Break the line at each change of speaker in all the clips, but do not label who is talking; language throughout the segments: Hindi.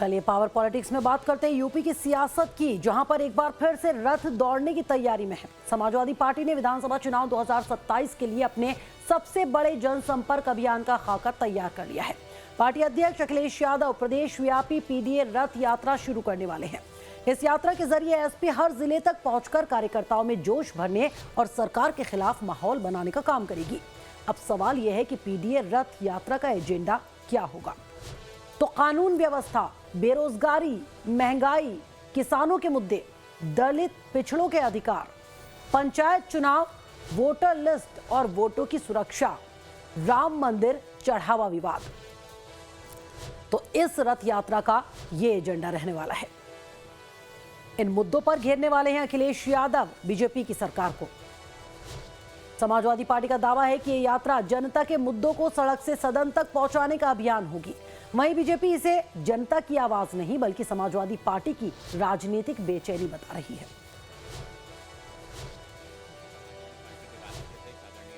चलिए पावर पॉलिटिक्स में बात करते हैं यूपी की सियासत की, जहां पर एक बार फिर से रथ दौड़ने की तैयारी में है। समाजवादी पार्टी ने विधानसभा चुनाव 2027 के लिए अपने सबसे बड़े जनसंपर्क अभियान का खाका तैयार कर लिया है। पार्टी अध्यक्ष अखिलेश यादव प्रदेश व्यापी पीडीए रथ यात्रा शुरू करने वाले हैं। इस यात्रा के जरिए एसपी हर जिले तक पहुंचकर कार्यकर्ताओं में जोश भरने और सरकार के खिलाफ माहौल बनाने का काम करेगी। अब सवाल यह है कि पीडीए रथ यात्रा का एजेंडा क्या होगा। तो कानून व्यवस्था, बेरोजगारी, महंगाई, किसानों के मुद्दे, दलित पिछड़ों के अधिकार, पंचायत चुनाव, वोटर लिस्ट और वोटों की सुरक्षा, राम मंदिर चढ़ावा विवाद, तो इस रथ यात्रा का यह एजेंडा रहने वाला है। इन मुद्दों पर घेरने वाले हैं अखिलेश यादव बीजेपी की सरकार को। समाजवादी पार्टी का दावा है कि यह यात्रा जनता के मुद्दों को सड़क से सदन तक पहुंचाने का अभियान होगी। वहीं बीजेपी इसे जनता की आवाज नहीं बल्कि समाजवादी पार्टी की राजनीतिक बेचैनी बता रही है।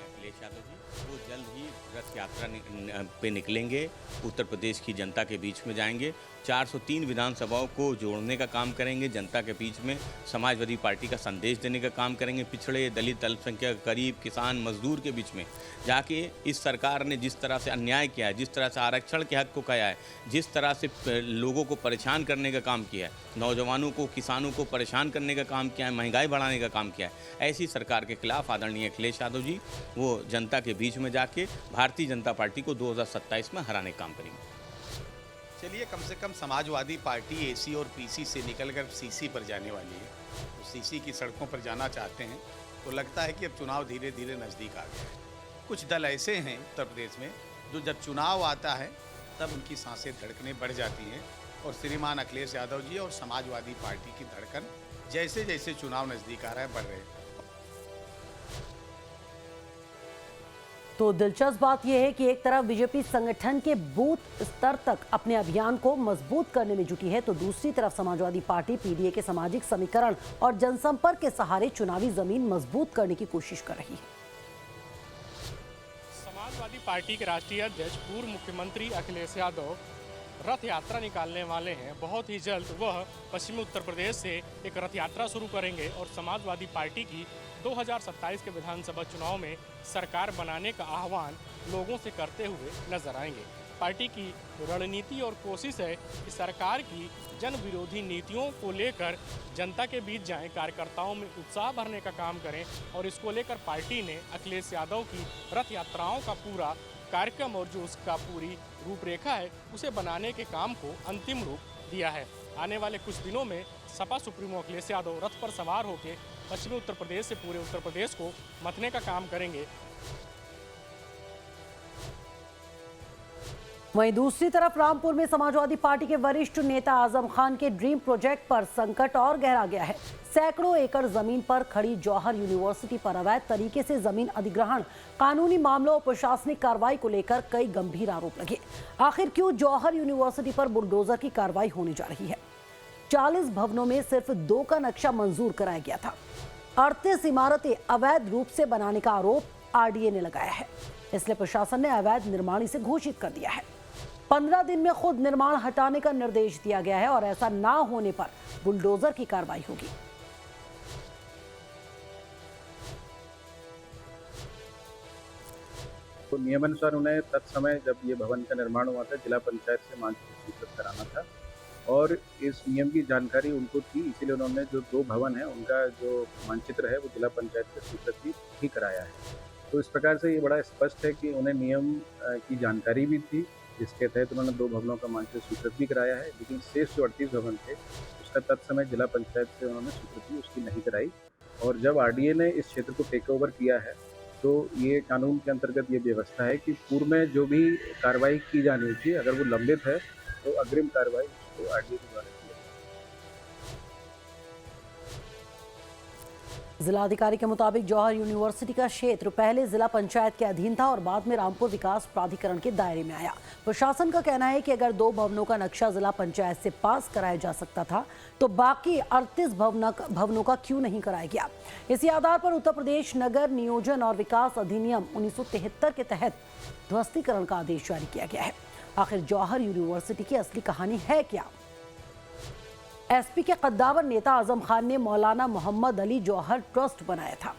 अखिलेश यादव जी वो जल्द ही रथ यात्रा पे निकलेंगे, उत्तर प्रदेश की जनता के बीच में जाएंगे, 403 विधानसभाओं को जोड़ने का काम करेंगे, जनता के बीच में समाजवादी पार्टी का संदेश देने का काम करेंगे, पिछड़े, दलित, अल्पसंख्यक, गरीब, किसान, मजदूर के बीच में जाके इस सरकार ने जिस तरह से अन्याय किया है, जिस तरह से आरक्षण के हक को खाया है, जिस तरह से लोगों को परेशान करने का काम किया है, नौजवानों को, किसानों को परेशान करने का काम किया है, महंगाई बढ़ाने का काम किया है, ऐसी सरकार के खिलाफ आदरणीय अखिलेश यादव जी वो जनता के बीच में जाके भारतीय जनता पार्टी को 2027 में हराने का काम करेंगे।
चलिए, कम से कम समाजवादी पार्टी एसी और पीसी से निकलकर सीसी पर जाने वाली है। तो सीसी की सड़कों पर जाना चाहते हैं तो लगता है कि अब चुनाव धीरे धीरे नज़दीक आ गया है। कुछ दल ऐसे हैं उत्तर प्रदेश में जो जब चुनाव आता है तब उनकी सांसें धड़कने बढ़ जाती हैं और श्रीमान अखिलेश यादव जी और समाजवादी पार्टी की धड़कन जैसे जैसे चुनाव नज़दीक आ रहा है बढ़ रहे हैं।
तो दिलचस्प बात यह है कि एक तरफ बीजेपी संगठन के बूथ स्तर तक अपने अभियान को मजबूत करने में जुटी है, तो दूसरी तरफ समाजवादी पार्टी पीडीए के सामाजिक समीकरण और जनसंपर्क के सहारे चुनावी जमीन मजबूत करने की कोशिश कर रही है।
समाजवादी पार्टी के राष्ट्रीय अध्यक्ष पूर्व मुख्यमंत्री अखिलेश यादव रथ यात्रा निकालने वाले हैं। बहुत ही जल्द वह पश्चिमी उत्तर प्रदेश से एक रथ यात्रा शुरू करेंगे और समाजवादी पार्टी की 2027 के विधानसभा चुनाव में सरकार बनाने का आह्वान लोगों से करते हुए नजर आएंगे। पार्टी की रणनीति और कोशिश है कि सरकार की जन विरोधी नीतियों को लेकर जनता के बीच जाएं, कार्यकर्ताओं में उत्साह भरने का काम करें और इसको लेकर पार्टी ने अखिलेश यादव की रथ यात्राओं का पूरा कार्यक्रम और जो उसका पूरी रूपरेखा है उसे बनाने के काम को अंतिम रूप दिया है। आने वाले कुछ दिनों में सपा सुप्रीमो अखिलेश यादव रथ पर सवार होकर पश्चिमी उत्तर प्रदेश से पूरे उत्तर प्रदेश को मथने का काम करेंगे।
वहीं दूसरी तरफ रामपुर में समाजवादी पार्टी के वरिष्ठ नेता आजम खान के ड्रीम प्रोजेक्ट पर संकट और गहरा गया है। सैकड़ों एकड़ जमीन पर खड़ी जौहर यूनिवर्सिटी पर अवैध तरीके से जमीन अधिग्रहण, कानूनी मामलों और प्रशासनिक कार्रवाई को लेकर कई गंभीर आरोप लगे। आखिर क्यों जौहर यूनिवर्सिटी पर बुलडोजर की कार्रवाई होने जा रही है? 40 भवनों में सिर्फ 2 का नक्शा मंजूर कराया गया था। 38 इमारतें अवैध रूप से बनाने का आरोप आरडीए ने लगाया है, इसलिए प्रशासन ने अवैध निर्माण इसे घोषित कर दिया है। 15 दिन में खुद निर्माण हटाने का निर्देश दिया गया है और ऐसा ना होने पर बुलडोजर की कार्रवाई होगी।
तो नियमानुसार उन्हें तत्समय जब ये भवन का निर्माण हुआ था जिला पंचायत से मानचित्र स्वीकृत कराना था और इस नियम की जानकारी उनको थी, इसीलिए उन्होंने जो 2 भवन है उनका जो मानचित्र है वो जिला पंचायत से स्वीकृत ही कराया है। तो इस प्रकार से ये बड़ा स्पष्ट है कि उन्हें नियम की जानकारी भी थी, जिसके तहत उन्होंने 2 भवनों का मानचित्र स्वीकृत भी कराया है, लेकिन शेष जो 38 भवन थे उसका तत्समय जिला पंचायत से उन्होंने स्वीकृति उसकी नहीं कराई। और जब आरडीए ने इस क्षेत्र को टेक ओवर किया है तो ये कानून के अंतर्गत ये व्यवस्था है कि पूर्व में जो भी कार्रवाई की जानी थी अगर वो लंबित है तो अग्रिम कार्रवाई उसको आरडीए के द्वारा की।
जिलाधिकारी के मुताबिक जौहर यूनिवर्सिटी का क्षेत्र पहले जिला पंचायत के अधीन था और बाद में रामपुर विकास प्राधिकरण के दायरे में आया। प्रशासन का कहना है कि अगर 2 भवनों का नक्शा जिला पंचायत से पास कराया जा सकता था तो बाकी 38 भवनों का क्यों नहीं कराया गया। इसी आधार पर उत्तर प्रदेश नगर नियोजन और विकास अधिनियम 1973 के तहत ध्वस्तीकरण का आदेश जारी किया गया है। आखिर जौहर यूनिवर्सिटी की असली कहानी है क्या, एसपी के कद्दावर नेता आजम खान ने मौलाना मोहम्मद अली जौहर ट्रस्ट बनाया था।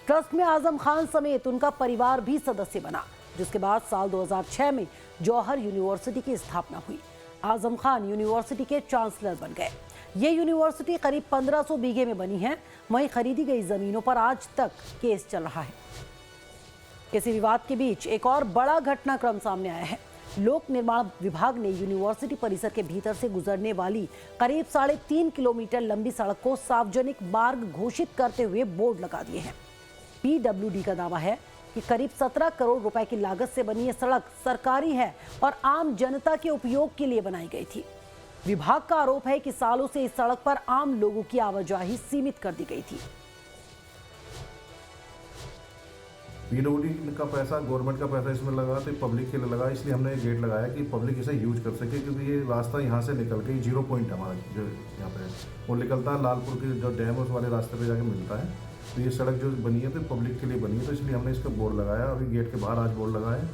ट्रस्ट में आजम खान समेत उनका परिवार भी सदस्य बना, जिसके बाद साल 2006 में जौहर यूनिवर्सिटी की स्थापना हुई। आजम खान यूनिवर्सिटी के चांसलर बन गए। ये यूनिवर्सिटी करीब 1500 बीघे में बनी है। वहीं खरीदी गई जमीनों पर आज तक केस चल रहा है। किसी विवाद के बीच एक और बड़ा घटनाक्रम सामने आया है। लोक निर्माण विभाग ने यूनिवर्सिटी परिसर के भीतर से गुजरने वाली करीब 3.5 किलोमीटर लंबी सड़क को सार्वजनिक मार्ग घोषित करते हुए बोर्ड लगा दिए हैं। पीडब्ल्यूडी का दावा है कि करीब 17 करोड़ रुपए की लागत से बनी ये सड़क सरकारी है और आम जनता के उपयोग के लिए बनाई गई थी। विभाग का आरोप है कि सालों से इस सड़क पर आम लोगों की आवाजाही सीमित कर दी गई थी।
पीडब्ल्यूडी का पैसा, गवर्नमेंट का पैसा इसमें लगा तो पब्लिक के लिए लगा, इसलिए हमने गेट लगाया कि पब्लिक इसे यूज कर सके, क्योंकि ये रास्ता यहाँ से निकल के 0 पॉइंट हमारा जो यहाँ पे वो निकलता है लालपुर के जो डैम है उस वाले रास्ते पे जाके मिलता है। तो ये सड़क जो बनी है तो पब्लिक के लिए बनी है, तो इसलिए हमने इसका बोर्ड लगाया। अभी गेट के बाहर आज बोर्ड लगा है।